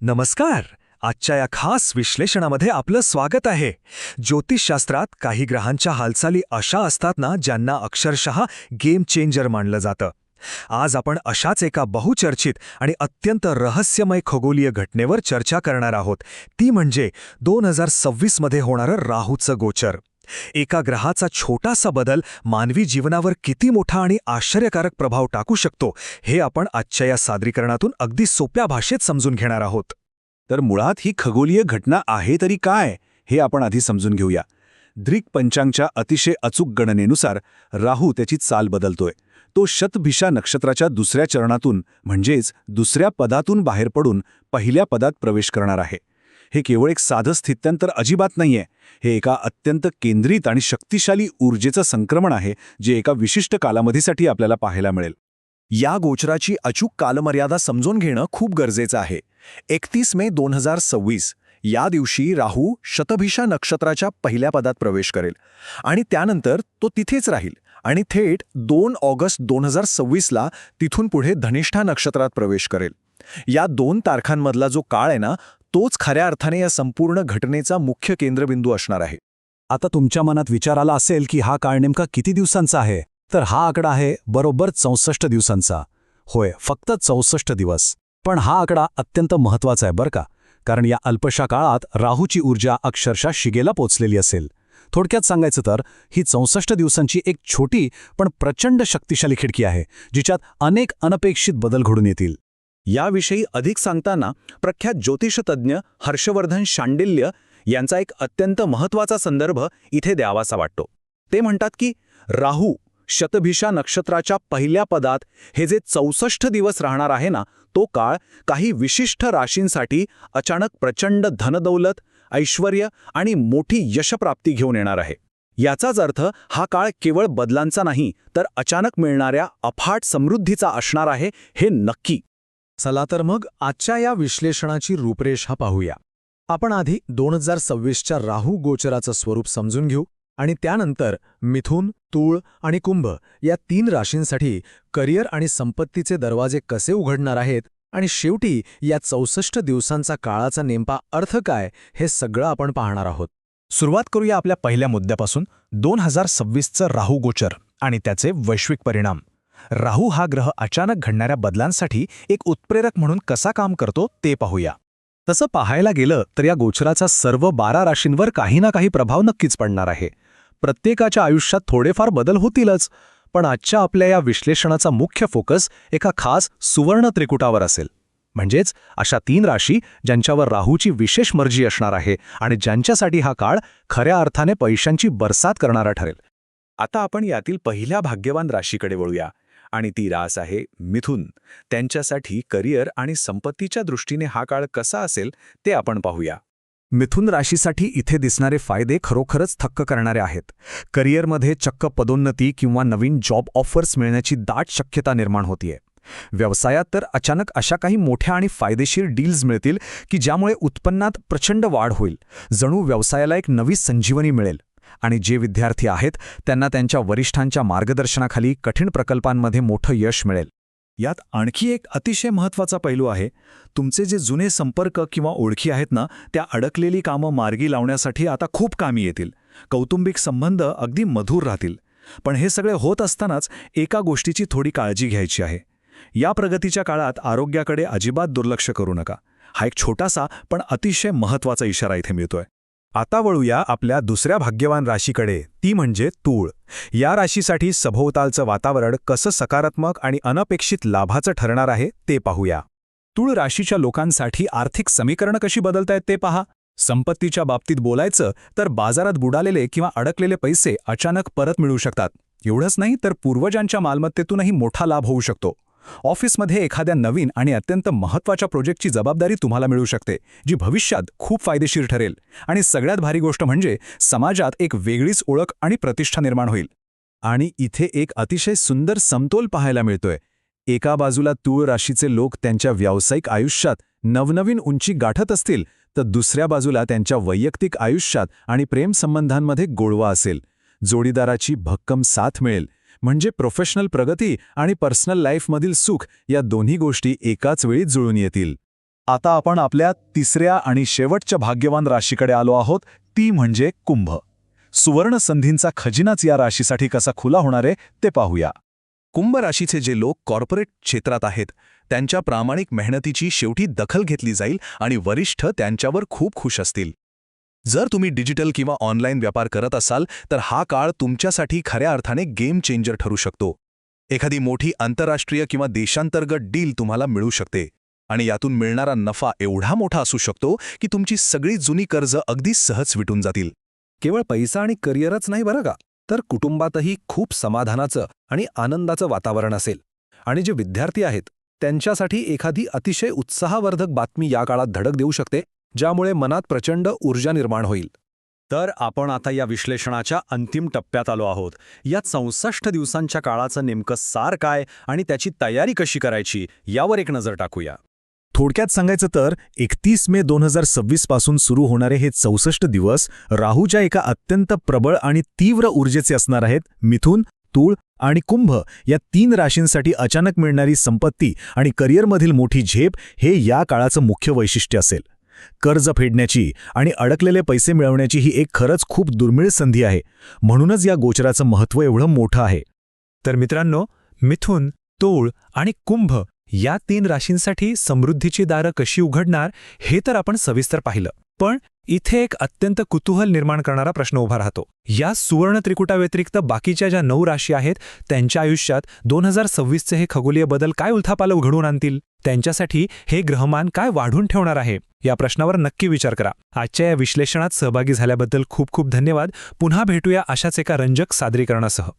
नमस्कार. आजच्या या खास विश्लेषणामध्ये आपलं स्वागत आहे. ज्योतिषशास्त्रात काही ग्रहांच्या हालचाली अशा असतात ना, ज्यांना अक्षरशः गेम चेंजर मानलं जातं. आज आपण अशाच एका बहुचर्चित आणि अत्यंत रहस्यमय खगोलीय घटनेवर चर्चा करणार आहोत. ती म्हणजे 2026 मध्ये होणारं राहूचं गोचर. एका ग्रहाचा छोटासा बदल मानवी जीवनावर किती मोठा आणि आश्चर्यकारक प्रभाव टाकू शकतो, हे आपण आजच्या या सादरीकरणातून अगदी सोप्या भाषेत समजून घेणार आहोत. तर मुळात ही खगोलीय घटना आहे तरी काय, हे आपण आधी समजून घेऊया. दृक पंचांगच्या अतिशय अचूक गणनेनुसार राहू त्याची चाल बदलतोय. तो शतभिषा नक्षत्राच्या दुसऱ्या चरणातून म्हणजेच दुसऱ्या पदातून बाहेर पडून पहिल्या पदात प्रवेश करणार आहे. हे केवळ एक साधं स्थित्यंतर अजिबात नाहीये. हे एका अत्यंत केंद्रित आणि शक्तिशाली ऊर्जेचं संक्रमण आहे, जे एका विशिष्ट कालावधीसाठी आपल्याला पाहायला मिळेल. या गोचराची अचूक कालमर्यादा समजून घेणं खूप गरजेचं आहे. 31 मे 2026 या दिवशी राहू शतभिषा नक्षत्राच्या पहिल्या पदात प्रवेश करेल आणि त्यानंतर तो तिथेच राहील आणि थेट 2 ऑगस्ट 2026ला तिथून पुढे धनिष्ठा नक्षत्रात प्रवेश करेल. या 2 तारखांमधला जो काळ आहे ना, तोच खऱ्या अर्थाने या संपूर्ण घटनेचा मुख्य केंद्रबिंदू असणार आहे. आता तुमच्या मनात विचार आला असेल की हा काळ नेमका किती दिवसांचा आहे. तर हा आकडा आहे बरोबर 64 दिवसांचा. होय, फक्त 64 दिवस. पण हा आकडा अत्यंत महत्त्वाचा आहे बरं का, कारण या अल्पशा काळात राहूची ऊर्जा अक्षरशः शिगेला पोचलेली असेल. थोडक्यात सांगायचं तर ही 64 दिवसांची एक छोटी पण प्रचंड शक्तिशाली खिडकी आहे, जिच्यात अनेक अनपेक्षित बदल घडून येतील. याविषयी अधिक सांगताना प्रख्यात ज्योतिषतज्ञ हर्षवर्धन शांडिल्य यांचा एक अत्यंत महत्त्वाचा संदर्भ इथे द्यावासा वाटतो. ते म्हणतात की राहू शतभिषा नक्षत्राच्या पहिल्या पदात हे जे 64 दिवस राहणार आहे ना, तो काळ काही विशिष्ट राशींसाठी अचानक प्रचंड धनदौलत, ऐश्वर्य आणि मोठी यशप्राप्ती घेऊन येणार आहे. याचाच अर्थ हा काळ केवळ बदलांचा नाही, तर अचानक मिळणाऱ्या अफाट समृद्धीचा असणार आहे, हे नक्की. चला तर मग आजच्या या विश्लेषणाची रूपरेषा पाहूया. आपण आधी 2026च्या राहू गोचराचं स्वरूप समजून घेऊ आणि त्यानंतर मिथुन, तूळ आणि कुंभ या 3 राशींसाठी करिअर आणि संपत्तीचे दरवाजे कसे उघडणार आहेत आणि शेवटी या 64 दिवसांचा काळाचा नेमका अर्थ काय, हे सगळं आपण पाहणार आहोत. सुरुवात करूया आपल्या पहिल्या मुद्द्यापासून, 2026चं राहू गोचर आणि त्याचे वैश्विक परिणाम. राहू हा ग्रह अचानक घडणाऱ्या बदलांसाठी एक उत्प्रेरक म्हणून कसा काम करतो ते पाहूया. तसं पाहायला गेलं तर या गोचराचा सर्व 12 राशींवर काही ना काही प्रभाव नक्कीच पडणार आहे. प्रत्येकाच्या आयुष्यात थोडेफार बदल होतीलच, पण आजच्या आपल्या या विश्लेषणाचा मुख्य फोकस एका खास सुवर्ण त्रिकुटावर असेल. म्हणजेच अशा 3 राशी ज्यांच्यावर राहूची विशेष मर्जी असणार आहे आणि ज्यांच्यासाठी हा काळ खऱ्या अर्थाने पैशांची बरसात करणारा ठरेल. आता आपण यातील पहिल्या भाग्यवान राशीकडे वळूया आणि ती रास आहे मिथुन. त्यांच्यासाठी करिअर आणि संपत्तीच्या दृष्टीने हा काळ कसा असेल ते आपण पाहूया. मिथुन राशीसाठी इथे दिसणारे फायदे खरोखरच थक्क करणारे आहेत. करिअरमध्ये चक्क पदोन्नती किंवा नवीन जॉब ऑफर्स मिळण्याची दाट शक्यता निर्माण होतीये. व्यवसायात तर अचानक अशा काही मोठ्या आणि फायदेशीर डील्स मिळतील की ज्यामुळे उत्पन्नात प्रचंड वाढ होईल. जणू व्यवसायाला एक नवी संजीवनी मिळेल. आणि जे विद्यार्थी आहेत त्यांना त्यांच्या वरिष्ठांच्या मार्गदर्शनाखाली कठीण प्रकल्पांमध्ये मोठं यश मिळेल. यात आणखी एक अतिशय महत्त्वाचा पैलू आहे. तुमचे जे जुने संपर्क किंवा ओळखी आहेत ना, त्या अडकलेली कामं मार्गी लावण्यासाठी आता खूप कामी येतील. कौटुंबिक संबंध अगदी मधुर राहतील. पण हे सगळे होत असतानाच एका गोष्टीची थोडी काळजी घ्यायची आहे. या प्रगतीच्या काळात आरोग्याकडे अजिबात दुर्लक्ष करू नका. हा एक छोटासा पण अतिशय महत्त्वाचा इशारा इथे मिळतोय. आता वळूया आपल्या दुसऱ्या भाग्यवान राशीकडे, ती म्हणजे तूळ. या राशीसाठी सभोवतालचं वातावरण कसं सकारात्मक आणि अनपेक्षित लाभाचं ठरणार आहे ते पाहूया. तूळ राशीच्या लोकांसाठी आर्थिक समीकरणं कशी बदलतायत ते पहा. संपत्तीच्या बाबतीत बोलायचं तर बाजारात बुडालेले किंवा अडकलेले पैसे अचानक परत मिळू शकतात. एवढंच नाही तर पूर्वजांच्या मालमत्तेतूनही मोठा लाभ होऊ शकतो. ऑफिसमध्ये एखाद्या नवीन आणि अत्यंत महत्त्वाच्या प्रोजेक्टची जबाबदारी तुम्हाला मिळू शकते, जी भविष्यात खूप फायदेशीर ठरेल. आणि सगळ्यात भारी गोष्ट म्हणजे समाजात एक वेगळीच ओळख आणि प्रतिष्ठा निर्माण होईल. आणि इथे एक अतिशय सुंदर समतोल पाहायला मिळतोय. एका बाजूला तूळ राशीचे लोक त्यांच्या व्यावसायिक आयुष्यात नवनवीन उंची गाठत असतील, तर दुसऱ्या बाजूला त्यांच्या वैयक्तिक आयुष्यात आणि प्रेमसंबंधांमध्ये गोडवा असेल. जोडीदाराची भक्कम साथ मिळेल. म्हणजे प्रोफेशनल प्रगती आणि पर्सनल लाईफमधील सुख या दोन्ही गोष्टी एकाच वेळी जुळून येतील. आता आपण आपल्या तिसऱ्या आणि शेवटच्या भाग्यवान राशीकडे आलो आहोत, ती म्हणजे कुंभ. सुवर्ण संधींचा खजिनाच या राशीसाठी कसा खुला होणार आहे ते पाहूया. कुंभ राशीचे जे लोक कॉर्पोरेट क्षेत्रात आहेत त्यांच्या प्रामाणिक मेहनतीची शेवटी दखल घेतली जाईल आणि वरिष्ठ त्यांच्यावर खूप खुश असतील. जर तुम्ही डिजिटल किंवा ऑनलाईन व्यापार करत असाल तर हा काळ तुमच्यासाठी खऱ्या अर्थाने गेम चेंजर ठरू शकतो. एखादी मोठी आंतरराष्ट्रीय किंवा देशांतर्गत डील तुम्हाला मिळू शकते आणि यातून मिळणारा नफा एवढा मोठा असू शकतो की तुमची सगळी जुनी कर्ज अगदी सहज विटून जातील. केवळ पैसा आणि करिअरच नाही बरं का, तर कुटुंबातही खूप समाधानाचं आणि आनंदाचं वातावरण असेल. आणि जे विद्यार्थी आहेत त्यांच्यासाठी एखादी अतिशय उत्साहवर्धक बातमी या काळात धडक देऊ शकते, ज्यामुळे मनात प्रचंड ऊर्जा निर्माण होईल. तर आपण आता या विश्लेषणाच्या अंतिम टप्प्यात आलो आहोत. या 64 दिवसांच्या काळाचं नेमकं सार काय आणि त्याची तयारी कशी करायची यावर एक नजर टाकूया. थोडक्यात सांगायचं तर 31 मे 2026 पासून सुरू होणारे हे 64 दिवस राहूच्या एका अत्यंत प्रबळ आणि तीव्र ऊर्जेचे असणार आहेत. मिथुन, तूळ आणि कुंभ या 3 राशींसाठी अचानक मिळणारी संपत्ती आणि करिअरमधील मोठी झेप हे या काळाचं मुख्य वैशिष्ट्य असेल. कर्ज फेडण्याची आणि अडकलेले पैसे मिळवण्याची ही एक खरंच खूप दुर्मिळ संधी आहे. म्हणूनच या गोचराचं महत्त्व एवढं मोठं आहे. तर मित्रांनो, मिथुन, तूळ आणि कुंभ या 3 राशींसाठी समृद्धीची दारं कशी उघडणार हे तर आपण सविस्तर पाहिलं. पण इथे एक अत्यंत कुतूहल निर्माण करणारा प्रश्न उभा राहतो. या सुवर्ण त्रिकुटाव्यतिरिक्त बाकीच्या ज्या 9 राशी आहेत त्यांच्या आयुष्यात 2026चे हे खगोलीय बदल काय उलथापालव घडवून आणतील? त्यांच्यासाठी हे ग्रहमान काय वाढून ठेवणार आहे? या प्रश्नावर नक्की विचार करा. आजच्या या विश्लेषणात सहभागी झाल्याबद्दल खूप खूप धन्यवाद. पुन्हा भेटूया अशाच एका रंजक सादरीकरणासह.